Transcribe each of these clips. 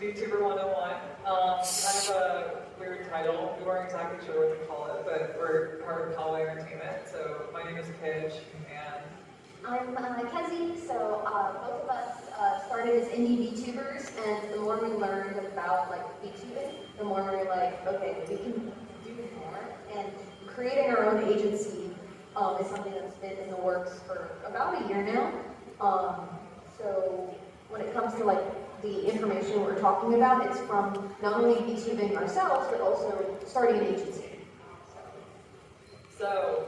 VTuber 101. Kind of a weird title. We weren't exactly sure what to call it, but we're part of Kawa Entertainment. So my name is Pidge, and I'm Kezzy. So both of us started as indie VTubers, and the more we learned about VTubing, the more we were like, okay, we can do more. And creating our own agency is something that's been in the works for about a year now. So when it comes to the information we're talking about, it's from not only VTubing ourselves, but also starting an agency. So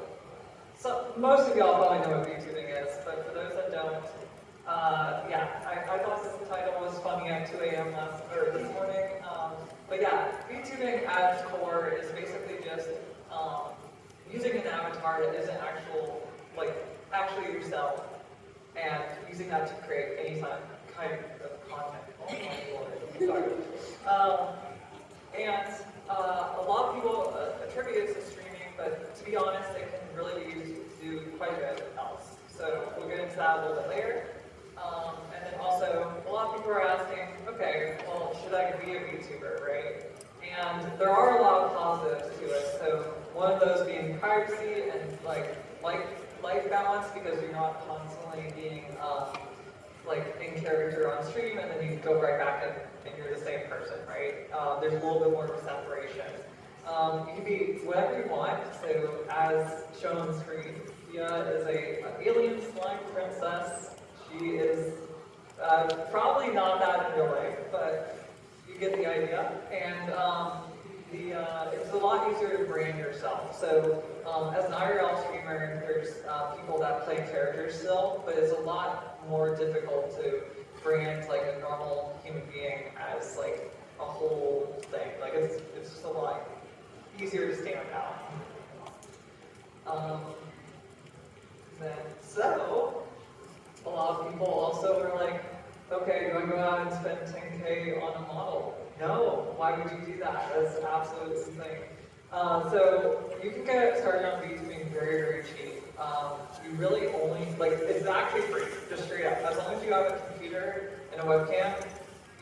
most of y'all probably know what VTubing is, but for those that don't, I thought this title was funny at 2 a.m. this morning. But yeah, VTubing at its core is basically just using an avatar that isn't actually yourself, and using that to create any kind of content. Oh my lord, sorry. A lot of people attribute it to streaming, but to be honest, it can really be used to do quite a bit else. So we'll get into that a little bit later. And then also, a lot of people are asking, okay, well, should I be a VTuber, right? And there are a lot of positives to it. So one of those being privacy and life balance, because you're not constantly being in character on stream, and then you go right back and you're the same person, right? There's a little bit more of a separation. You can be whatever you want. So as shown on the screen, Tia is an alien slime princess. She is probably not that in real life, but you get the idea. And it's a lot easier to brand yourself. So as an IRL streamer, there's people that play characters still, but it's a lot more difficult to brand a normal human being as a whole thing. It's just a lot easier to stand out. So a lot of people also are like, okay, do I go out and spend 10K on a model? No, why would you do that? That's absolutely insane. So you can get started on VTubing very, very cheap. You really only, it's actually free, just straight up. As long as you have a computer and a webcam,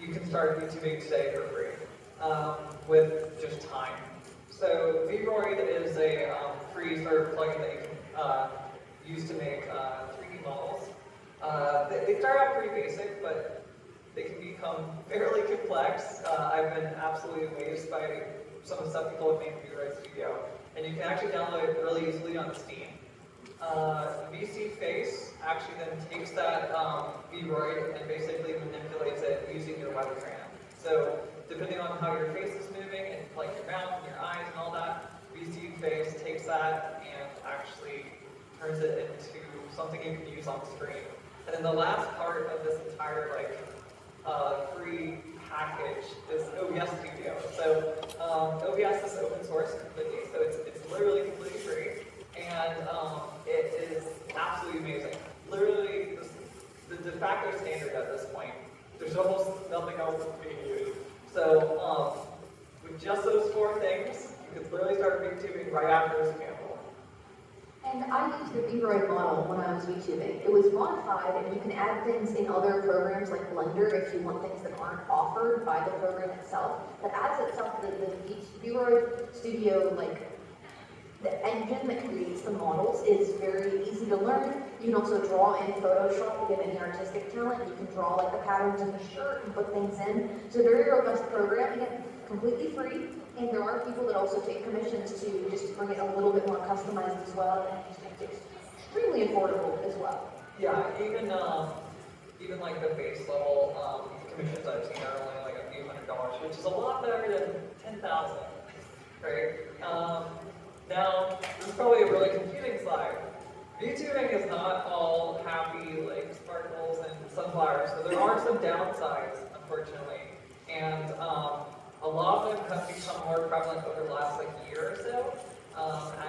you can start VTubing today for free, with just time. So VRoid is a free sort of plugin that you can use to make 3D models. They start out pretty basic, but they can become fairly complex. I've been absolutely amazed by some of the stuff people have made in VRoid Studio. And you can actually download it really easily on Steam. VC Face actually then takes that VRoid and basically manipulates it using your webcam. So depending on how your face is moving, and your mouth and your eyes and all that, VC Face takes that and actually turns it into something you can use on the screen. And then the last part of this entire free package is OBS Studio. So OBS is open source completely, so it's literally completely free, and it is absolutely amazing. Literally the de facto standard at this point. There's almost nothing else that's being used. So with just those 4 things, you could literally start VTubing right after this panel. And I used the VRoid model when I was VTubing. It was modified, and you can add things in other programs like Blender if you want things that aren't offered by the program itself. That adds itself to the VRoid Studio, the engine that creates the models is very easy to learn. You can also draw in Photoshop if you have any artistic talent. You can draw the patterns in the shirt and put things in. So very robust program, again, completely free. And there are people that also take commissions to just bring it a little bit more customized as well, and it's extremely affordable as well. Yeah, even the base level commissions I've seen are only a few $100, which is a lot better than 10,000, right? Now, this is probably a really confusing slide. VTubing is not all happy sparkles and sunflowers, so there are some downsides, unfortunately. And a lot of them have become more prevalent over the last year or so.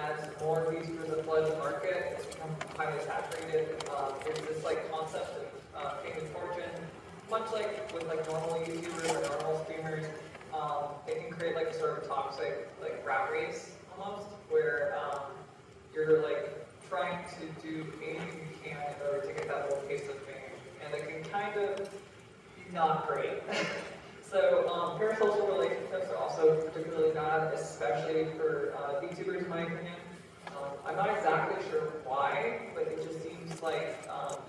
As more VTubers have flooded the market, it's become highly saturated. There's this concept of fame and fortune, much like with normal YouTubers or normal streamers. It can create a sort of toxic rat race almost, where you're trying to do anything you can in order to get that little taste of fame, and it can kind of be not great. So parasocial relationships are also particularly bad, especially for VTubers, in my opinion. I'm not exactly sure why, but it just seems like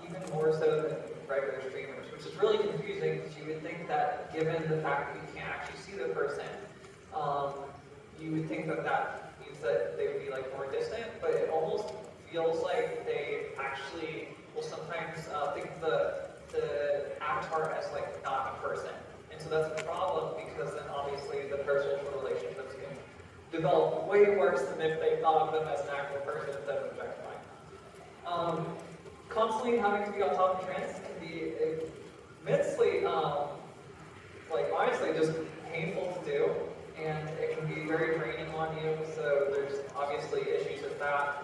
even more so than regular streamers, which is really confusing because you would think that given the fact that you can't actually see the person, you would think that that means that they would be like more distant, but it almost feels like they actually will sometimes think of the avatar as like not a person. And so that's a problem because then obviously the parasocial relationships can develop way worse than if they thought of them as an actual person instead of objectifying them. Constantly having to be on top of trends can be immensely, like honestly, just painful to do, and it can be very draining on you. So there's obviously issues with that.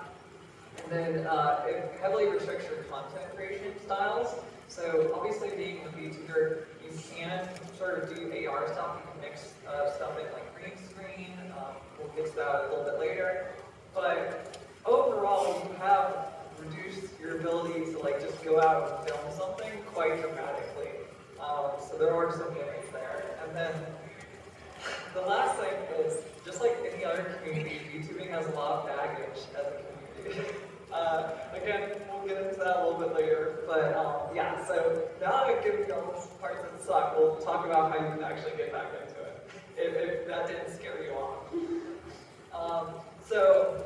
And then it heavily restricts your content creation styles. So obviously being a VTuber, you can sort of do AR stuff. You can mix stuff in like green screen. We'll get to that a little bit later. But overall, you have reduced your ability to like just go out and film something quite dramatically. So there are some limits there. And then the last thing is, just like any other community, VTubing has a lot of baggage as a community. Again, we'll get into that a little bit later, but yeah, so now that I've given you all those parts that suck, we'll talk about how you can actually get back into it, if that didn't scare you off. So,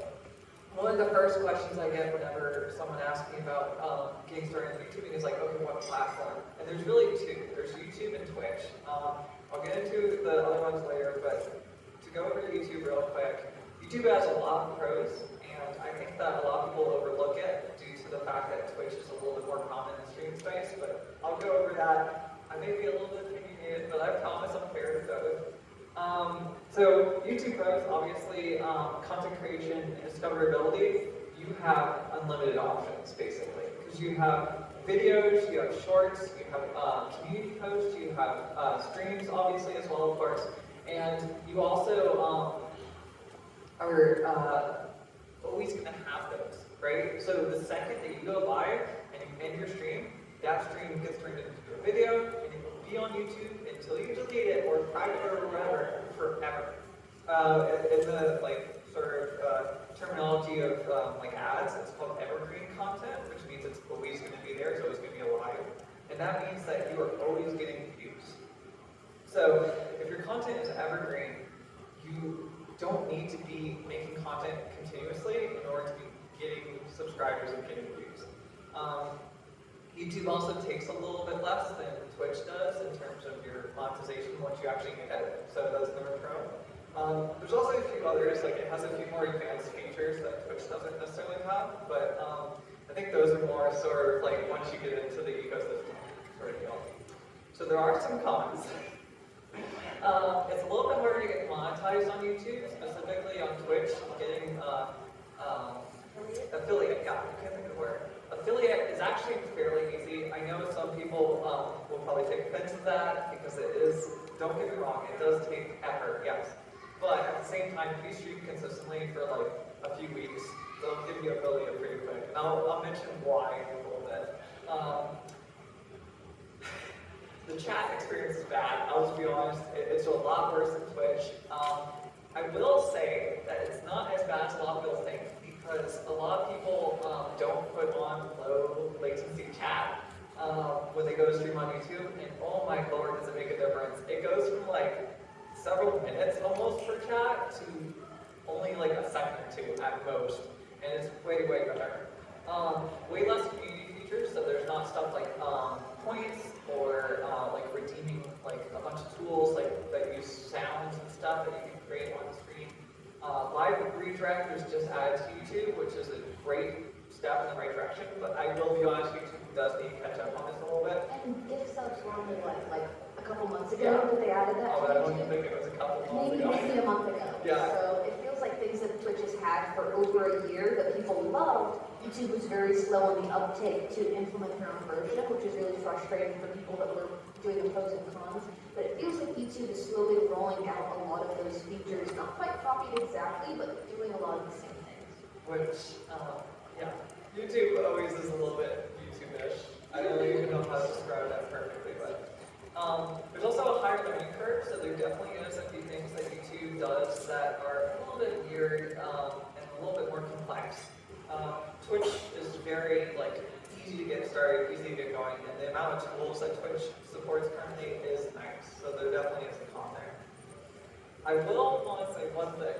one of the first questions I get whenever someone asks me about getting started in VTubing is like, okay, what platform? And there's really two. There's YouTube and Twitch. I'll get into the other ones later, but to go over to YouTube real quick, YouTube has a lot of pros, and I think that a lot of people overlook it due to the fact that Twitch is a little bit more common in the streaming space, but I'll go over that. I may be a little bit opinionated, but I promise I'm fair to both. So YouTube pros, obviously, content creation and discoverability, you have unlimited options, basically, because you have videos, you have shorts, you have community posts, you have streams, obviously, as well, of course, and you also are always going to have those, right? So the second that you go by and you end your stream, that stream gets turned into a video, and it will be on YouTube until you delete it or private or whatever forever. In the like sort of terminology of like ads, it's called evergreen content, which means it's always going to be there, it's always going to be alive, and that means that you are always getting views. So if your content is evergreen, you don't need to be making content continuously in order to be getting subscribers and getting views. YouTube also takes a little bit less than Twitch does in terms of your monetization once you actually get it, so that's another pro. There's also a few others, like it has a few more advanced features that Twitch doesn't necessarily have, but I think those are more sort of like once you get into the ecosystem sort of deal. So there are some cons. It's a little bit harder to get monetized on YouTube, specifically on Twitch. Getting affiliate, yeah, I can't think of the word. Affiliate is actually fairly easy. I know some people will probably take offense to that because it is, don't get me wrong, it does take effort, yes. But at the same time, if you stream consistently for like a few weeks, they'll give you affiliate pretty quick. And I'll mention why in a little bit. The chat experience is bad. I'll just be honest, it's a lot worse than Twitch. I will say that it's not as bad as a lot of people think, because a lot of people don't put on low latency chat when they go to stream on YouTube, and oh my lord, does it make a difference. It goes from like several minutes almost per chat to only like a second or two at most, and it's way, way better. Way less community features, so there's not stuff like points or like redeeming like a bunch of tools like that use sounds and stuff that you can create on screen. Live redirect is just added to YouTube, which is a great step in the right direction, but I will be honest, YouTube does need to catch up on this a little bit. And gift subs were only like a couple months ago that they added that. Oh, but I don't even think it was a couple months ago. Maybe a month ago. Yeah. So it feels like things that Twitch has had for over a year that people loved, YouTube was very slow on the uptake to implement their own version, which is really frustrating for people that were doing the pros and cons. But it feels like YouTube is slowly rolling out a lot of those features, not quite copied exactly, but doing a lot of the same things. Which, yeah, YouTube always is a little bit YouTube-ish. I don't even know how to describe that perfectly, but There's also a higher learning curve, so there definitely is a few things that YouTube does that are a little bit weird and a little bit more complex. Twitch is very easy to get started, easy to get going, and the amount of tools that Twitch supports currently is nice. So there definitely is a con there. I will want to say one thing.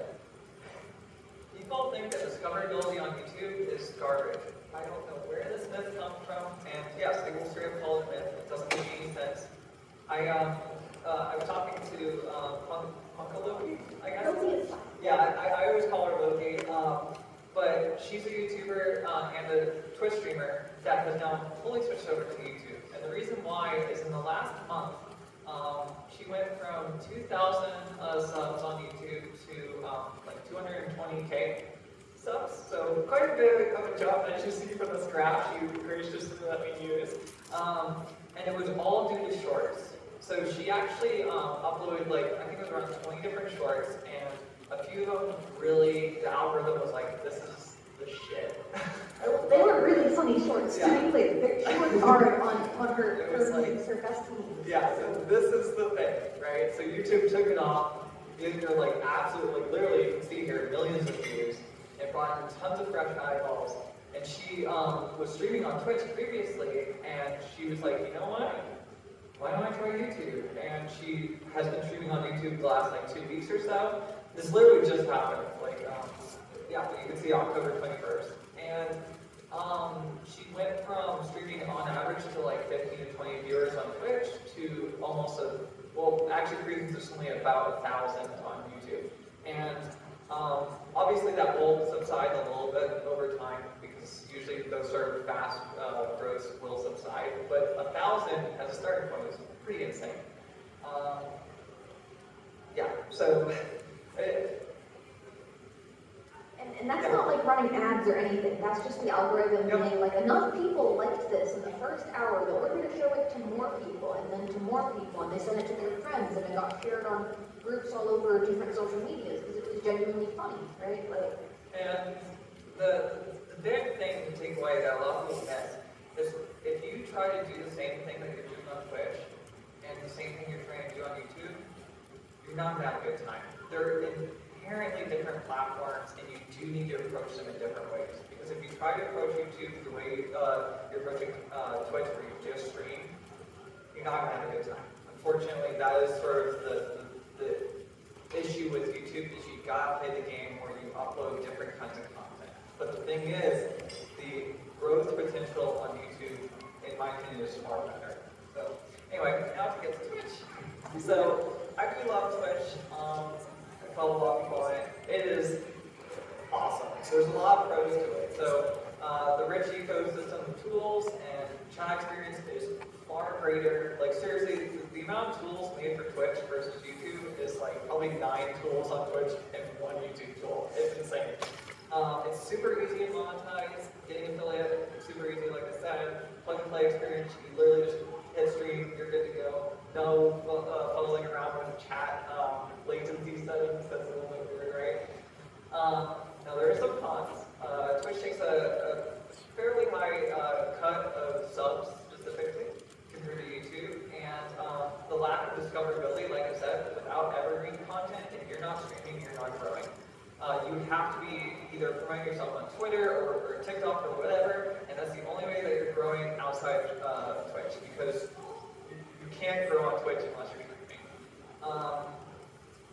People think that discoverability on YouTube is garbage. I don't know where this myth comes from, and yes, they will straight up call it a myth. It doesn't make any sense. I was talking to Uncle Loki, I guess. Loki is fine. Yeah, I always call her Loki, but she's a YouTuber and a Twitch streamer that has now fully switched over to YouTube. And the reason why is in the last month, she went from 2,000 subs on YouTube to 220K subs. So quite a bit of a jump, as you see from this graph she graciously let me use. And it was all due to shorts. So she actually uploaded I think it was around 20 different shorts, and a few of them really, the algorithm was like, this is the shit. They were really funny shorts, to be clear. She worked hard on her festivals. Yeah, so this is the thing, right? So YouTube took it off, gave her absolutely, literally, you can see here, millions of views. It brought in tons of fresh eyeballs. And she was streaming on Twitch previously, and she was like, you know what? Why don't I try YouTube? And she has been streaming on YouTube the last 2 weeks or so. This literally just happened, yeah, you can see October 21st. And she went from streaming on average to 15 to 20 viewers on Twitch to almost actually pretty consistently about 1,000 on YouTube. And obviously that will subside a little bit over time because usually those sort of fast growths will subside. But 1,000 as a starting point is pretty insane. Yeah, so. And that's not running ads or anything. That's just the algorithm being enough people liked this in the first hour that we're going to show it to more people and then to more people, and they send it to their friends, and it got shared on groups all over different social medias because it was genuinely funny, right? And the big thing to take away that a lot of people miss is if you try to do the same thing that you're doing on Twitch and the same thing you're trying to do on YouTube, you're not going to have a good time. They're inherently different platforms, and you do need to approach them in different ways. Because if you try to approach YouTube the way you're approaching Twitch, where you just stream, you're not going to have a good time. Unfortunately, that is sort of the issue with YouTube, is you gotta play the game where you upload different kinds of content. But the thing is, the growth potential on YouTube, in my opinion, is far better. So anyway, now to get to Twitch. So I do love Twitch. I follow a lot of people on it. It is awesome. There's a lot of pros to it. So the rich ecosystem of tools and chat experience is far greater. Seriously, the amount of tools made for Twitch versus YouTube is probably 9 tools on Twitch and 1 YouTube tool. It's insane. It's super easy to monetize, getting affiliate, super easy, like I said. Plug and play experience, you literally just hit stream, you're good to go. No fuddling around with chat latency settings, that's a little bit weird, right? Now there are some cons. Twitch takes a fairly high cut of subs specifically compared to YouTube, and the lack of discoverability, like I said, without evergreen content, if you're not streaming, you're not growing. You have to be either promoting yourself on Twitter or TikTok or whatever, and that's the only way that you're growing outside Twitch, because you can't grow on Twitch unless you're streaming.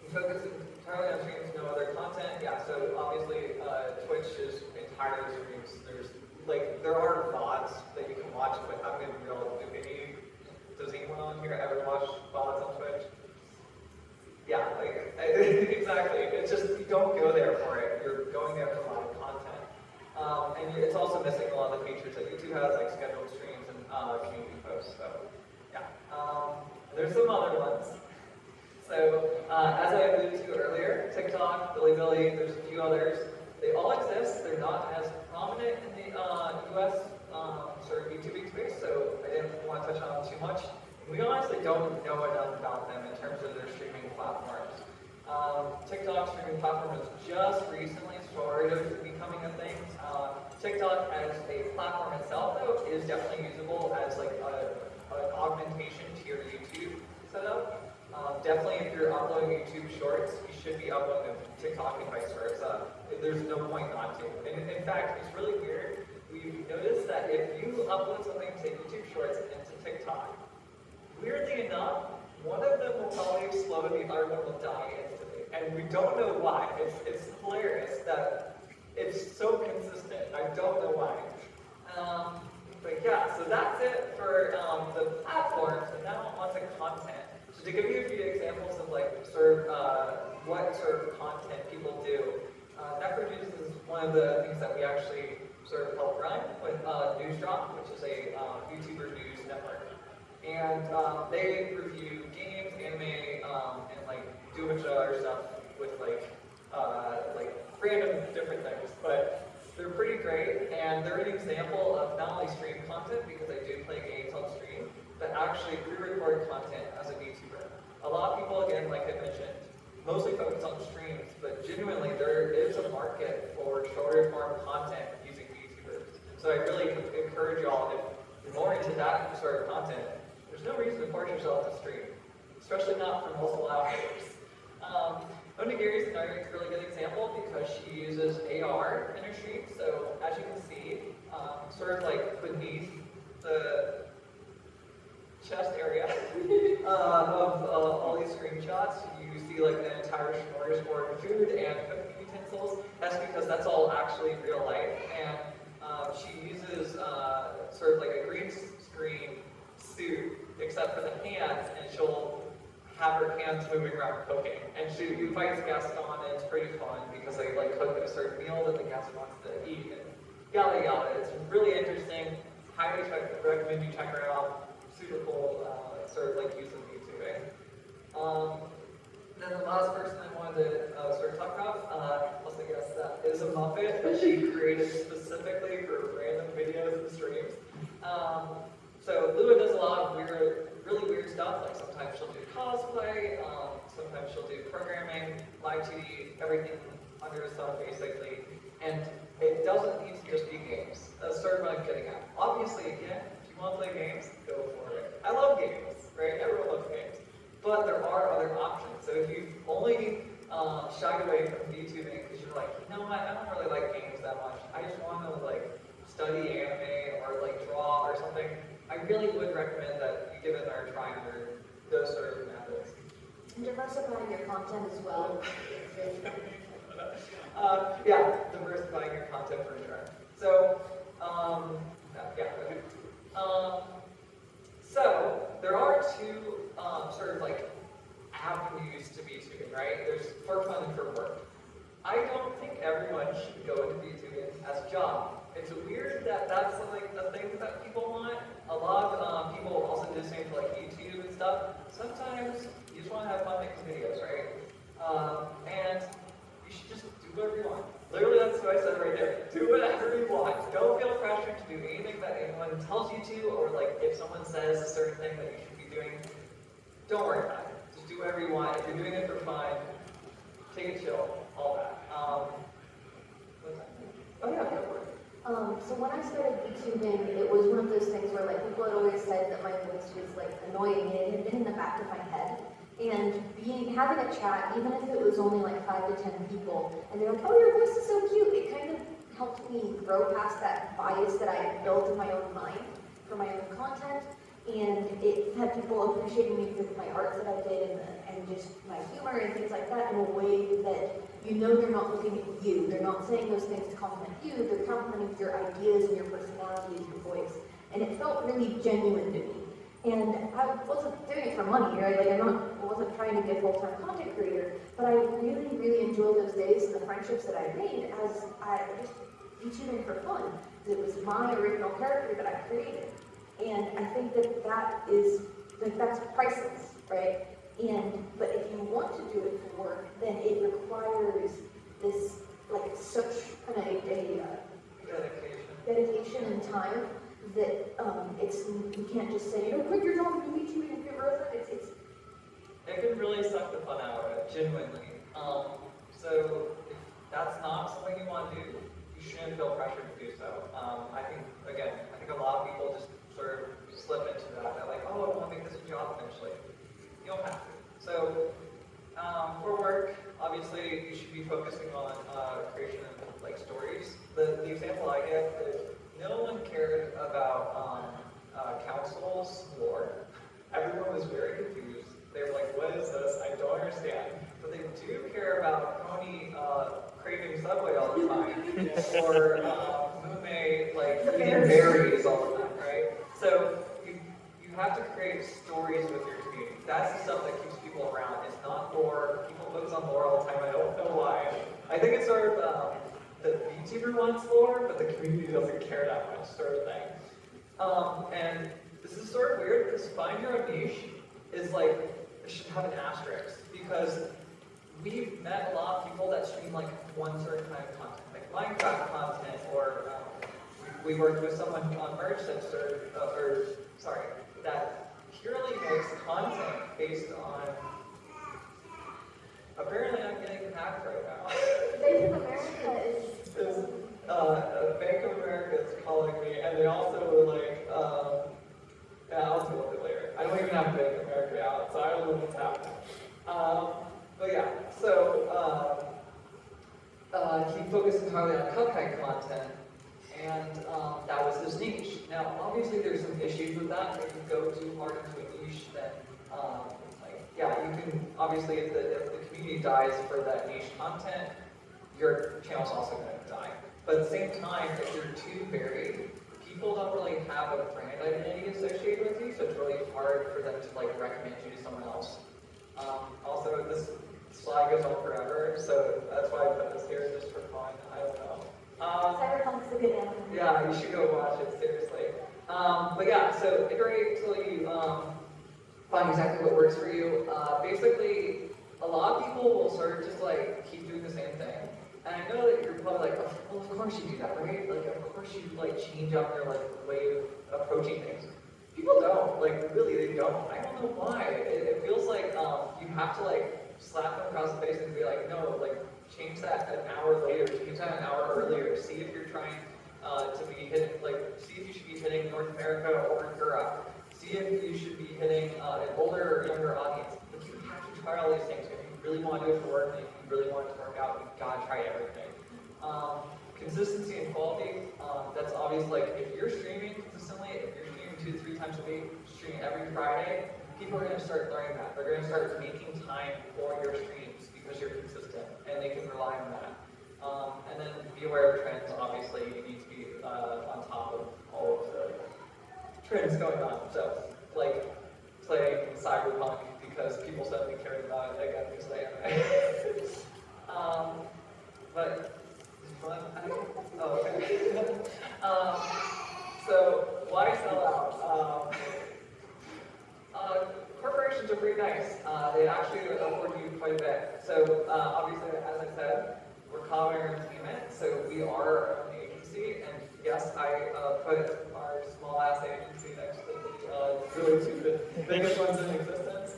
You focus entirely on streams, no other content. Yeah, so obviously Twitch is entirely streams. There are VODs that you can watch, but I'm going to be real. Does anyone on here ever watch VODs on Twitch? Yeah, exactly. It's just, you don't go there for it. You're going there for live content. And it's also missing a lot of the features that YouTube has, like scheduled streams and community posts. So, yeah. There's some other ones. So, as I alluded to earlier, TikTok, BiliBili, there's a few others. They all exist. They're not as prominent in the US sort of VTubing space, so I didn't want to touch on them too much. We honestly don't know enough about them in terms of their streaming platforms. TikTok streaming platform has just recently started becoming a thing. TikTok as a platform itself, though, is definitely usable as an augmentation to your YouTube. you're uploading YouTube Shorts, you should be uploading them to TikTok and vice versa. There's no point not to. And in fact, it's really weird. We've noticed that if you upload something to YouTube Shorts and to TikTok, weirdly enough, one of them will probably explode and the other one will die instantly. And we don't know why. It's hilarious that it's so consistent. I don't know why. But yeah, so that's it for the platforms, and now on to content. So to give you a few examples of like what sort of content people do, NetProduce is one of the things that we actually sort of help run with Newsdrop, which is a VTuber news network. And they review games, anime, and like do a bunch of other stuff with like random different things. But they're pretty great, and they're an example of not only stream content, because I do play games on stream, but actually pre-record content as a VTuber. A lot of people, again, like I mentioned, mostly focus on streams, but genuinely there is a market for shorter form content using VTubers. So I really encourage y'all, if you're more into that sort of content, there's no reason to force yourself to stream, especially not for multiple hours. Onigiri is another really good example because she uses AR in her stream. So as you can see, sort of like beneath the chest area of all these screenshots, you see like the entire smorgasbord of food and cooking utensils. That's because that's all actually real life. And she uses sort of like a green screen suit, except for the hands, and she'll have her hands moving around cooking. And she invites guests on, and it's pretty fun because they like cook a certain meal that the guest wants to eat, and yada yada. It's really interesting. Highly recommend you check her out. Super cool, sort of like use of VTubing. Then the last person I wanted to sort of talk about, also guess that is a Muppet that she created specifically for random videos and streams. So Lua does a lot of really weird stuff. Like sometimes she'll do cosplay, sometimes she'll do programming, live TV, everything under the sun basically. And it doesn't need to just be games. That's sort of what I'm getting at. Obviously, again, if you want to play games, go for it. I love games, right? Everyone loves games. But there are other options. So if you've only shied away from VTubing because you're like, you know what, I don't really like games that much. I just want to like study anime or like draw or something. I really would recommend that you give it another try under those sort of methods. And diversifying your content as well. Yeah, diversifying your content for sure. So, yeah, okay. So, there are two sort of like avenues to VTubing, right? There's for fun and for work. I don't think everyone should go into VTubing as a job. It's weird that that's like the thing that people want. A lot of people also do the same for like YouTube and stuff. Sometimes you just want to have fun making videos, right? And you should just do whatever you want. Literally, that's what I said right there. Do whatever you want. Don't feel pressured to do anything that anyone tells you to, or like if someone says a certain thing that you should be doing, don't worry about it. Just do whatever you want. If you're doing it for fun, take it chill, all that. What's that? Oh yeah, go for it. So when I started VTubing, it was one of those things where like people had always said that my voice was like annoying, and it had been in the back of my head. And having a chat, even if it was only like 5 to 10 people, and they're like, oh, your voice is so cute, it kind of helped me grow past that bias that I built in my own mind for my own content. And it had people appreciating me for my art that I did and just my humor and things like that in a way that you know they're not looking at you. They're not saying those things to compliment you. They're complimenting your ideas and your personality and your voice. And it felt really genuine to me. And I wasn't doing it for money, right? Like I wasn't trying to be a full-time content creator, but I really, really enjoyed those days and the friendships that I made as I just VTubing for fun. It was my original character that I created. And I think that's priceless, right? But if you want to do it for work, then it requires this, like, such kind of dedication and time that you can't just say, quit your job and do VTubing and get rid of it. It can really suck the fun out of it, genuinely. So if that's not something you want to do, you shouldn't feel pressured to do so. I think a lot of people just sort of slip into that. They're like, oh, I want to make this a job eventually. You don't have to. So For work, obviously, you should be focusing on creation of like stories. The example I give is no one cared about council's lore. Everyone was very confused. They were like, "What is this? I don't understand." But they do care about Pony craving Subway all the time, or Mume like eating berries all the time, right? So you have to create stories with your community. That's the stuff that keeps people around. It's not lore. People focus on lore all the time. I don't know why. I think it's sort of the VTuber wants lore, but the community doesn't care that much, sort of thing. And this is sort of weird because find your own niche is like, it should have an asterisk because we've met a lot of people that stream like one certain kind of content, like Minecraft content, or we worked with someone on merch that that purely makes content based on. Apparently, I'm getting hacked right now. Bank of America is. Bank of America is calling me, and they also were like, yeah, I'll deal with it later. I don't even have Bank of America out, so I don't know what's happening. But yeah, so he focused entirely on cupcake content, and that was his niche. Now, obviously, there's some issues with that. If you go too hard into a niche, then yeah, you can obviously if the community dies for that niche content, your channel's also going to die. But at the same time, if you're too varied, people don't really have a brand identity associated with you, so it's really hard for them to like recommend you to someone else. Also, this slide goes on forever, so that's why I put this here just for fun. I don't know. Cyberpunk's a good anime. Yeah, you should go watch it, seriously. But yeah, so iterate until you find exactly what works for you. Basically, a lot of people will sort of just like keep doing the same thing. And I know that you're probably like, oh, well, of course you do that, right? Like, of course you like change up your like way of approaching things. People don't, like really, they don't. I don't know why. It feels like you have to like slap them across the face and be like, no, like change that an hour later, change that an hour earlier. See if you're trying to be hitting, like, see if you should be hitting North America or Europe. See if you should be hitting an older or younger audience. Like, you have to try all these things. If you really want to do it for work, and if you really want it to work out, you've got to try everything. Consistency and quality, that's obvious. Like, if you're streaming consistently, if you're streaming 2 to 3 times a week, streaming every Friday, people are going to start learning that. They're going to start making time for your streams because you're consistent, and they can rely on that. And then be aware of trends. Obviously, you need to be on top of all of the trends going on. So, like playing Cyberpunk because people suddenly cared about it again because they anime. But it's fun. Oh, okay. So why sell out? Corporations are pretty nice. They actually afford you quite a bit. So obviously, as I said, we're Kawa Entertainment, so we are our own agency, and yes, I put our small ass agency next to the really two biggest ones in existence.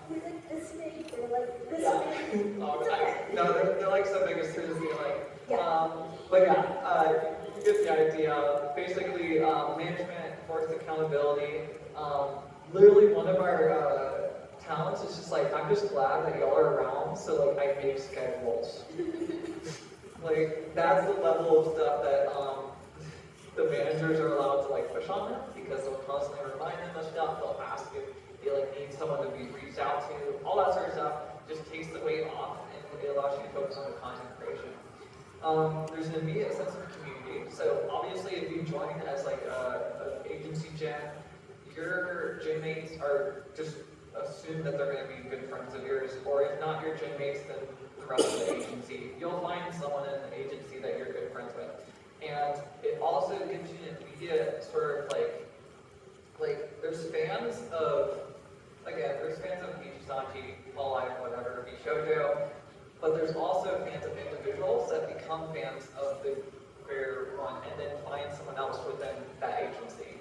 He's like this big, they're like this big. No, they're like so big as soon as we like. Yeah. But yeah, you get the idea. Basically, management, forced accountability. Literally, one of our talents is just like, I'm just glad that y'all are around, so like I make schedules. Like that's the level of stuff that the managers are allowed to like push on them because they'll constantly remind them of stuff. They'll ask if they like need someone to be reached out to, all that sort of stuff. Just takes the weight off and it allows you to focus on the content creation. There's an immediate sense of community. So obviously, if you join as like an agency gen, your gen mates are just assume that they're going to be good friends of yours, or if not your gen mates, then the rest of the agency. You'll find someone in the agency that you're good friends with, and it also gives you an immediate sort of like there's fans of Michisanji, Fall Life, whatever, Shoujo, but there's also fans of individuals that become fans of the queer one, and then find someone else within that agency.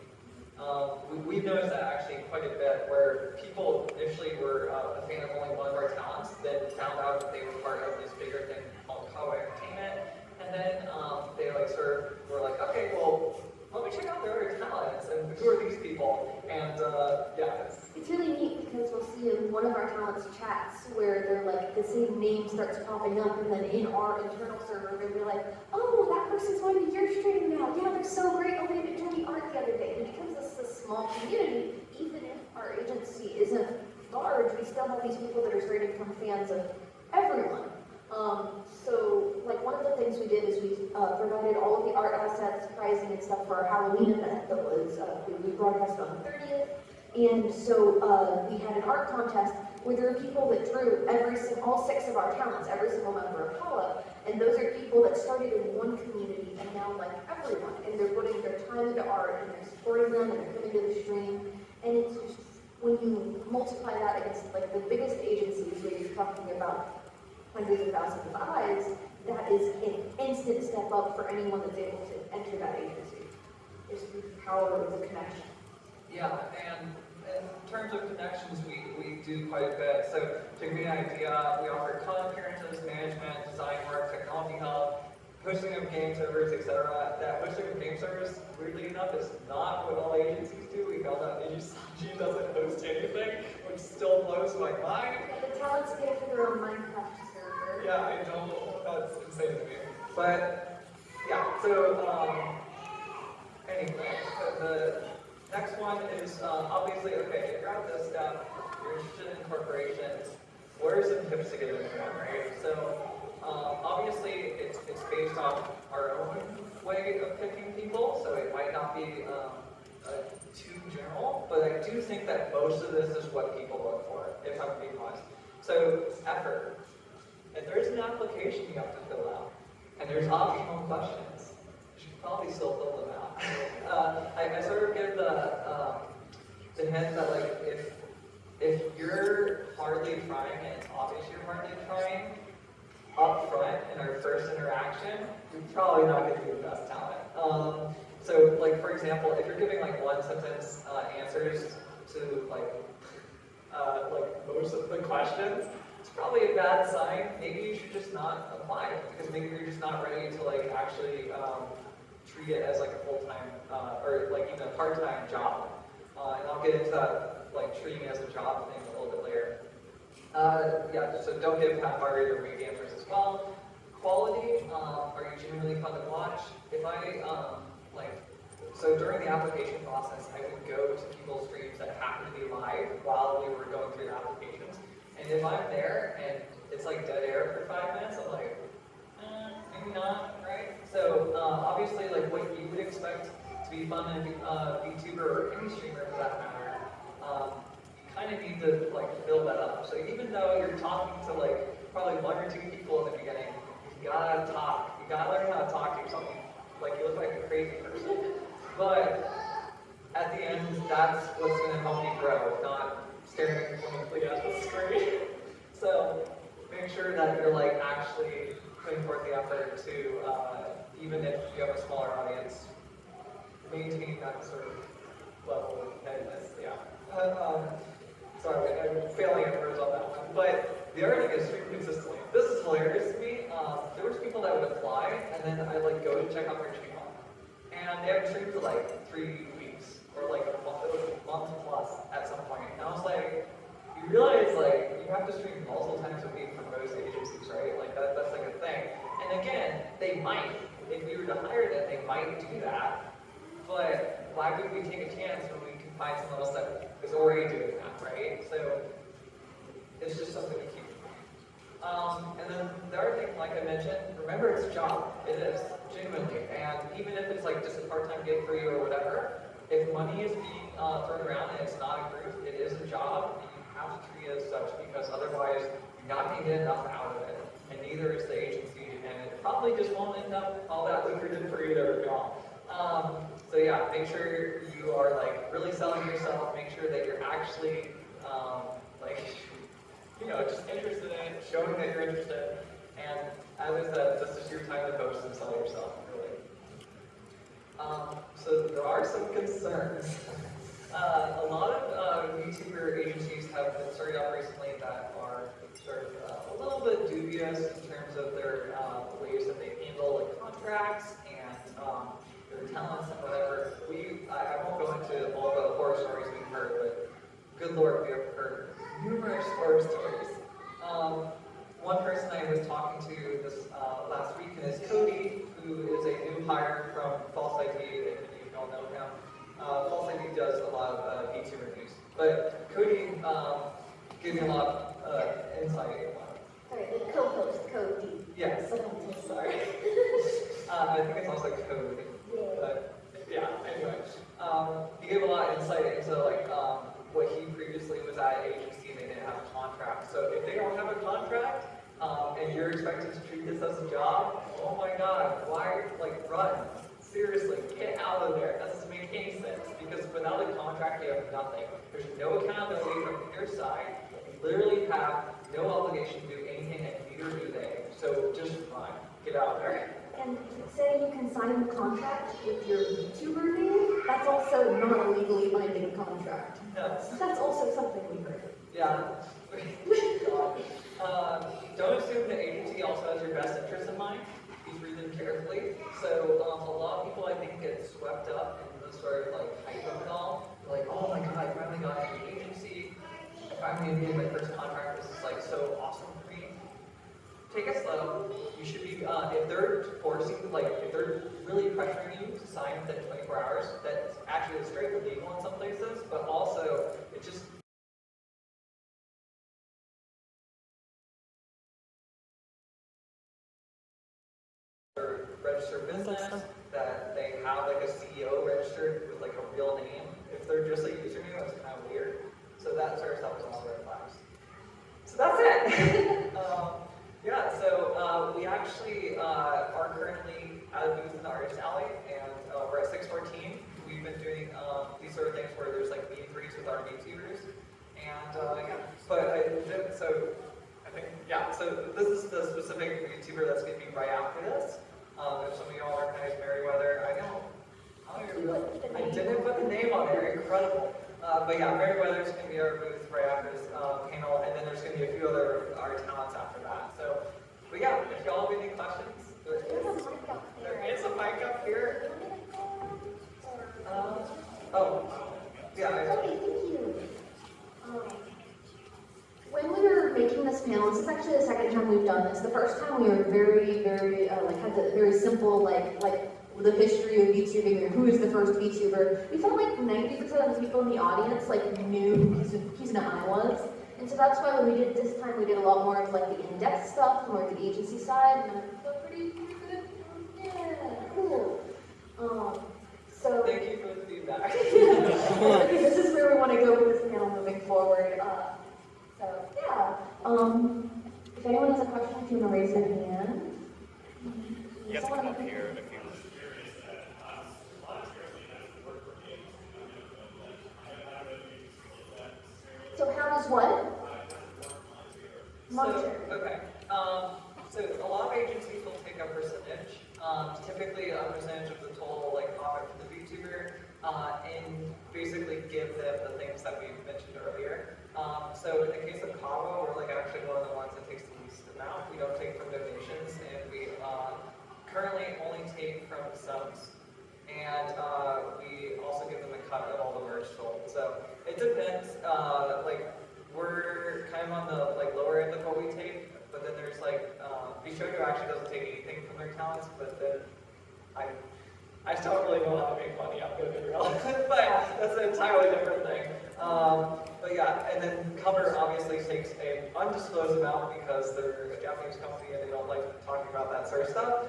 We've noticed that actually quite a bit, where people initially were a fan of only one of our talents, then found out that they were part of this bigger thing called Kawa Entertainment, and then they like sort of were like, okay, well, let me check out their other talents, and who are these people? And yeah. It's really neat because we'll see a in one of our talents chats where they're like, the same name starts popping up, and then in our internal server, they'll be like, oh, that person's going to your stream now. Yeah, they're so great. Oh, they did the art the other day. And because this is a small community, even if our agency isn't large, we still have these people that are starting to become fans of everyone. So, like, one of the things we did is we provided all of the art assets, pricing, and stuff for our Halloween event that was, we broadcast on the 30th. And so we had an art contest where there were people that drew all 6 of our talents, every single member of Kawa. And those are people that started in one community and now like everyone. And they're putting their time into art and they're supporting them and they're coming to the stream. And it's just, when you multiply that against like the biggest agencies where you're talking about hundreds of thousands of eyes, that is an instant step up for anyone that's able to enter that agency. Just the power of the connection. Yeah, and in terms of connections, we do quite a bit. So to give you an idea, we offer content appearances, management, design work, technology help, hosting of game servers, etc. That hosting of game servers, weirdly enough, is not what all agencies do. We found out AG doesn't host anything, which still blows my mind. The talents pay for their own Minecraft server. Yeah, I don't, that's insane to me. But, yeah, so, anyway, so the next one is, obviously, okay, if you're at this step, you're interested in corporations, what are some tips to get into one, right? So, obviously, it's based on our own way of picking people, so it might not be too general, but I do think that most of this is what people look for, if I'm being honest. So, effort. If there's an application you have to fill out, and there's optional questions, you should probably still fill them out. I sort of give the hint that like if you're hardly trying and it's obvious you're hardly trying, up front in our first interaction, you're probably not going to be the best talent. So like for example, if you're giving like one sentence answers to like most of the questions, it's probably a bad sign. Maybe you should just not apply because maybe you're just not ready to like actually treat it as like a full-time or like even a part-time job. And I'll get into that like treating it as a job thing a little bit later. Yeah, so don't give half-hearted or weak answers as well. Quality, are you genuinely fun to watch? If I so during the application process, I would go to people's streams that happen to be live while we were going through the applications. And if I'm there and it's like dead air for 5 minutes, I'm like, maybe not, right? So obviously, like what you would expect to be fun in a VTuber or any streamer for that matter, you kind of need to like fill that up. So even though you're talking to like probably 1 or 2 people in the beginning, you gotta talk. You gotta learn how to talk to yourself. Like you look like a crazy person. But at the end, that's what's going to help you grow, not staring blankly at the screen. So make sure that you're like actually putting forth the effort to, even if you have a smaller audience, maintain that sort of level of headedness. Yeah. Sorry, I'm failing at words on that one. But the other thing is stream consistently. This is hilarious to me. There was people that would apply, and then I like go to check out their stream. And they haven't streamed for like 3 weeks or like a month plus at some point. And I was like, you realize like you have to stream multiple times a week for most agencies, right? Like that's like a thing. And again, they might, if we were to hire them, they might do that. But why would we take a chance when we can find someone else that is already doing that, right? So it's just something to keep in mind. And then the other thing, like I mentioned, remember it's a job. It is, genuinely. And even if it's like just a part-time gig for you or whatever, if money is being thrown around and it's not a group, it is a job, and you have to treat it as such because otherwise you're not going to get enough out of it. And neither is the agency, and it probably just won't end up all that lucrative for either of y'all. So yeah, make sure you are like really selling yourself, make sure that you're actually just interested in it, showing that you're interested, and as I said, this is your time to post and sell yourself, really. So there are some concerns. A lot of VTuber agencies have been started out recently that are sort of a little bit dubious in terms of their ways that they handle like contracts and their talents and whatever. I won't go into all the horror stories we've heard, but good Lord, we have heard numerous horror stories. One person I was talking to this last week is Cody, who is a new hire from False ID, and you all know him. False ID does a lot of VTuber news. But Cody gave me a lot of insight. Sorry, the co-host, Cody. Yes. Sorry. I think it's also code. Yeah. But yeah, anyway. He gave a lot of insight into like what he previously was at an agency and they didn't have a contract. So if they don't have a contract and you're expected to treat this as a job, oh my god, why run? Seriously, get out of there. That doesn't make any sense because without a contract you have nothing. There's no accountability from your side. You literally have no obligation to do anything and neither do they. So just run. Get out of there. And saying you can sign the contract with your VTuber name, that's also not a legally binding contract. Yes. That's also something we heard. Yeah. Don't assume the agency also has your best interests in mind. Please read them carefully. So a lot of people I think get swept up in the sort of hype of it all. They're like, oh my god, I finally got an agency. I finally made my first contract. This is so awesome for me. Take it slow. You should be, if they're forcing, if they're really pressuring you to sign within 24 hours, that's actually straight illegal in some places, but also, it just registered business, that they have a CEO registered with a real name. If they're just a username, that's kind of weird. So that sort of stuff is also red flags. So that's it. Yeah, so we actually are currently at a booth in the Artist Alley, and we're at 614. We've been doing these sort of things where there's meet and greets with our VTubers, and yeah. But I think, yeah. So this is the specific VTuber that's going to be right after this. If some of y'all are kind of Merriweather, I didn't put the name on there. Incredible. But yeah, Merriweather is going to be our booth right after this panel, and then there's going to be a few other art talents after that. So, but yeah, if y'all have any questions, there is a mic up here. Yeah. Okay, thank you. When we were making this panel, this is actually the second time we've done this. The first time we were very, very, had the very simple, the history of VTubing or who is the first VTuber. We felt like 90% of the people in the audience knew who Keys and I was. And so that's why when we did this time, we did a lot more of the in-depth stuff, more of the agency side, and I felt pretty good. Yeah, cool. So thank you for the feedback. this is where we want to go with this panel moving forward. So yeah. If anyone has a question, if you want to raise your hand. You have to come up here if you. So how does what? Monitor. Okay. So a lot of agencies will take a percentage, typically a percentage of the total profit for the VTuber, and basically give them the things that we mentioned earlier. So in the case of Kawa, we're actually one of the ones that takes the least amount. We don't take from donations, and we currently only take from subs. And we also give them a cut of all the merch sold. So it depends. We're kind of on the lower end of what we take, but then there's VTuber actually doesn't take anything from their talents, but then I still don't really know how to make money out of it, but that's an entirely different thing. But yeah, and then Cover obviously takes an undisclosed amount because they're a Japanese company and they don't like talking about that sort of stuff.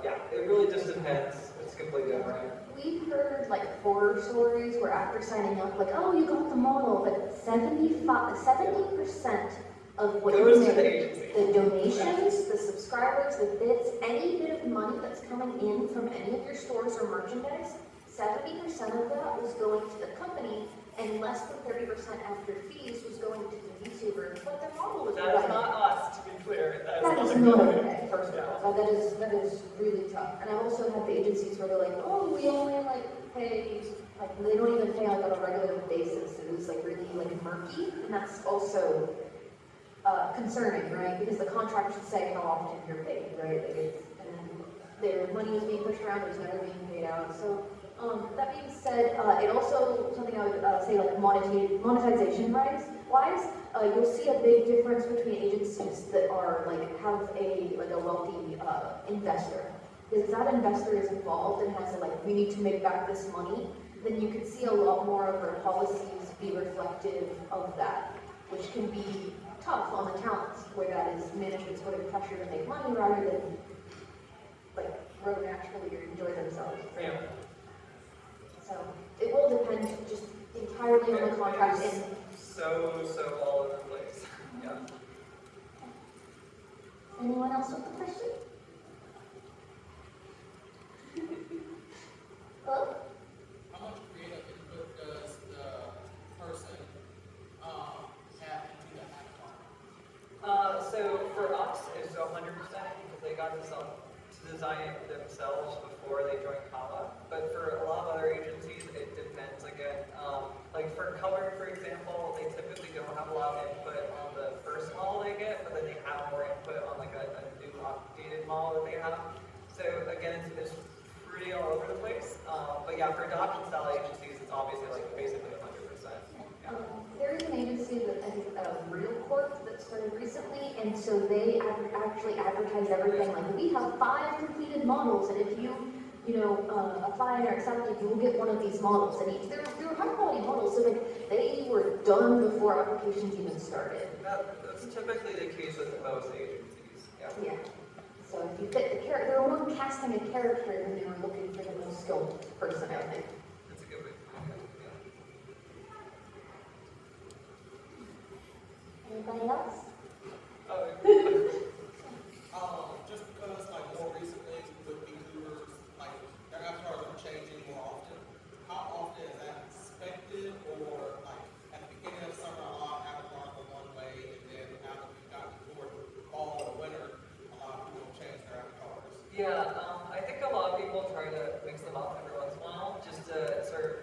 Yeah, it really just depends. It's completely different. We've heard horror stories where after signing up, oh, you got the model, but 70% of what goes you to the make, agency. the donations, the subscribers, the bits, any bit of money that's coming in from any of your stores or merchandise, 70% of that was going to the company, and less than 30% after fees was going to the VTuber. But the model was That is not us, to be clear. That is not okay, first of all. That is really tough. And I've also had the agencies where they're like, oh, we only pay, they don't even pay on a regular basis. It was really murky, and that's also concerning, right? Because the contract should say how often you're paid, right? And their money is being pushed around, it's never being paid out. So That being said, it also, something I would say like monetization wise, you'll see a big difference between agencies that are like have a wealthy investor. Because if that investor is involved and has we need to make back this money, then you can see a lot more of our policies be reflective of that, which can be tough on the talents, where that is management's putting pressure to make money rather than grow naturally or enjoy themselves. Yeah. So it will depend just entirely on the contract and So all over the place. Yeah. anyone else with a question? Hello? How much creative input does the person have into the avatar? So for us, it's 100% because they got to design it themselves before they joined Kawa. But for a lot of other agencies, it depends again. Like for color, for example, they typically don't have a lot of input on the first model they get, but then they have more input on a new updated model that they have. So again, it's pretty all over the place. But yeah, for adoption style agencies, it's obviously basically 100%. Yeah. There is an agency that I think Real Corp that started recently, and so they actually advertise everything we have 5 completed models, and if you apply and are accepted, you will get one of these models. And they're high quality models, so they were done before applications even started. That's typically the case with most agencies. Yeah. Yeah. So if you fit the character, they were more casting a character than they were looking for the most skilled person, I think. That's a good way to put it. Yeah. Anybody else? Just because more recently with VTubers, their avatars are changing more often. How often is that expected, or at the beginning of summer, a lot of avatars were one way, and then now that we've gotten toward fall or winter, a lot of people change their avatars. Yeah, I think a lot of people try to mix them up every once in a while, just to sort of,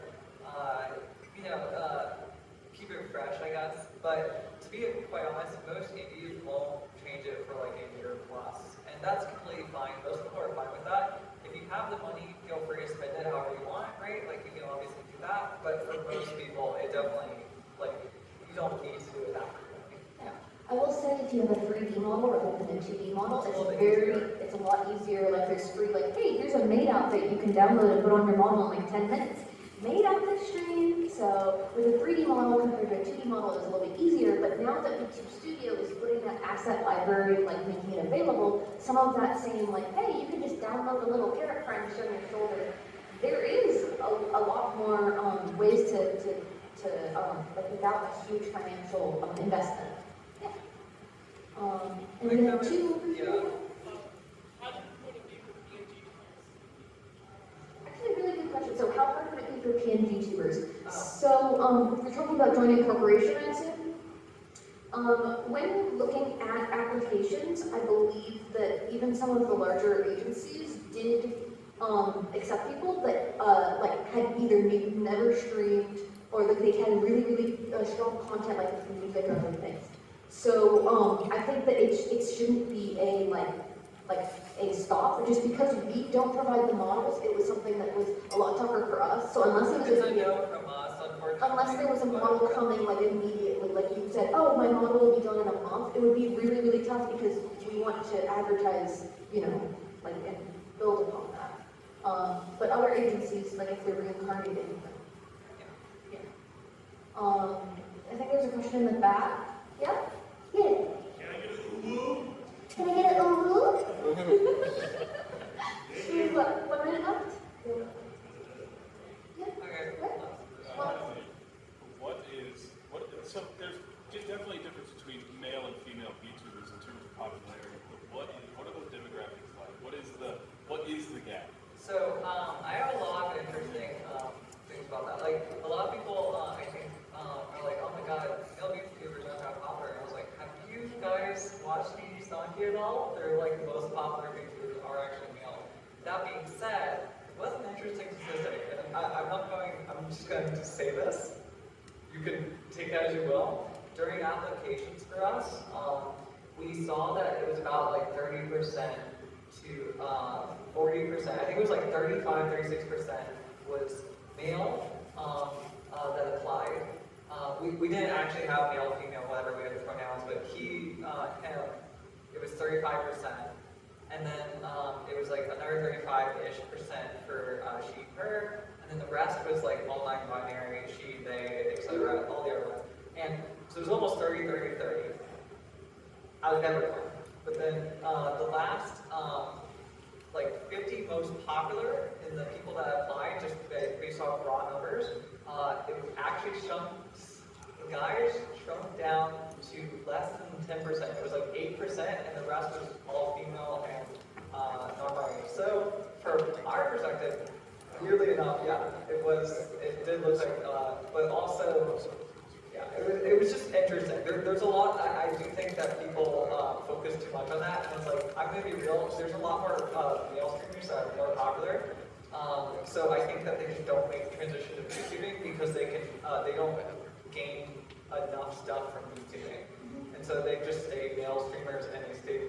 keep it fresh, I guess. But to be quite honest, most indies won't change it for a year plus, and that's completely fine. Most people are fine with that. If you have the money, feel free to spend it however you want, right? You can obviously do that. But for most people, it definitely you don't need to do it that frequently. Yeah. I will say if you have a 3D model rather than a 2D model, it's a lot easier. There's free, hey, here's a made outfit you can download and put on your model in 10 minutes. Made outfit stream. So with a 3D model compared to a 2D model, it's a little bit easier. But now that VTube Studio is putting that asset library, making it available, some of that saying hey, you can just download a little carrot friend to show on your shoulder. There is a lot more ways to without a huge financial investment. And then two over here. Actually, a really good question. So how hard would it be for PNG tubers? So we're talking about joining a corporation, I assume. When looking at applications, I believe that even some of the larger agencies did accept people that had either never streamed or they had really, really strong content with music or other things. So I think that it shouldn't be a stop, just because we don't provide the models. It was something that was a lot tougher for us. So unless it was a no from us, unfortunately. Unless there was a model coming immediately, you said, oh, my model will be done in a month, it would be really, really tough because we want to advertise, and build upon that. But other agencies, if they're reincarnated, yeah. I think there's a question in the back. Yeah? Yeah. Can I get a ooh? We've got 1 minute left. Yeah. Okay. So there's definitely a difference between male and female VTubers in terms of popularity. But what are those demographics like? What is the gap? So I have a lot of interesting things about that. A lot of people, I think, are like, oh my god, male VTubers aren't that popular. And I was like, have you guys watched the Sanki at all? They're the most popular VTubers are actually male. That being said, what's an interesting statistic? And I'm just going to say this. You can take that as you will. During applications for us, we saw that it was about 30% to 40%. I think it was 35, 36% was male that applied. We didn't actually have male, female, whatever we had the pronouns, but him, it was 35%. And then it was like another 35-ish% for she, her. And then the rest was like all non-binary, she, they, etc., all the other ones. And so it was almost 30, 30, 30 out of everyone. But then the last like 50 most popular in the people that applied, just based off raw numbers, it was actually shrunk, the guys shrunk down to less than 10%. It was like 8%, and the rest was all female and non-binary. So from our perspective, weirdly enough, yeah, it did look like, but also, yeah, it was just interesting. There's a lot, I do think that people focus too much on that, and it's like, I'm going to be real, there's a lot more male streamers that are more popular, so I think that they just don't make the transition to VTubing because they don't gain enough stuff from VTubing, and so they just stay male streamers and they stay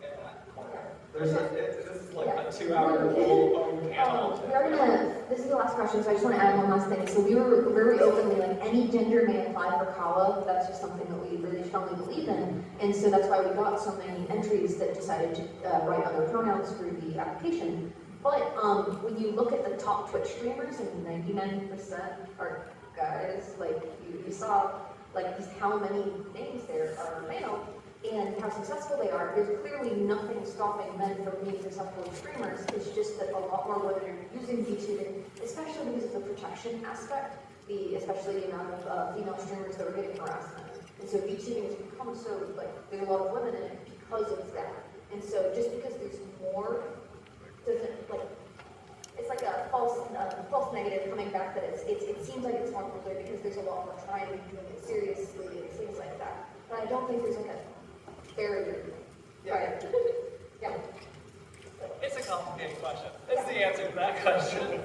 in that corner. This is like a 2-hour full panel. This is the last question, so I just want to add one last thing. So we were very openly like any gender may apply for Kawa. That's just something that we really strongly believe in, and so that's why we got so many entries that decided to write other pronouns for the application. But when you look at the top Twitch streamers, and 99% are guys, like you saw like just how many names there are male, and how successful they are. There's clearly nothing stopping men from being successful streamers. It's just that a lot more women are using VTubing, especially because of the protection aspect, especially the amount of female streamers that are getting harassment. And so VTubing has become so, like, there's a lot of women in it because of that. And so just because there's more, doesn't, like, it's like a false negative coming back that it seems like it's more popular because there's a lot more trying to doing it seriously and things like that. But I don't think there's like a barrier. Yeah. Right. Yeah. It's a complicated question. It's the answer to that question.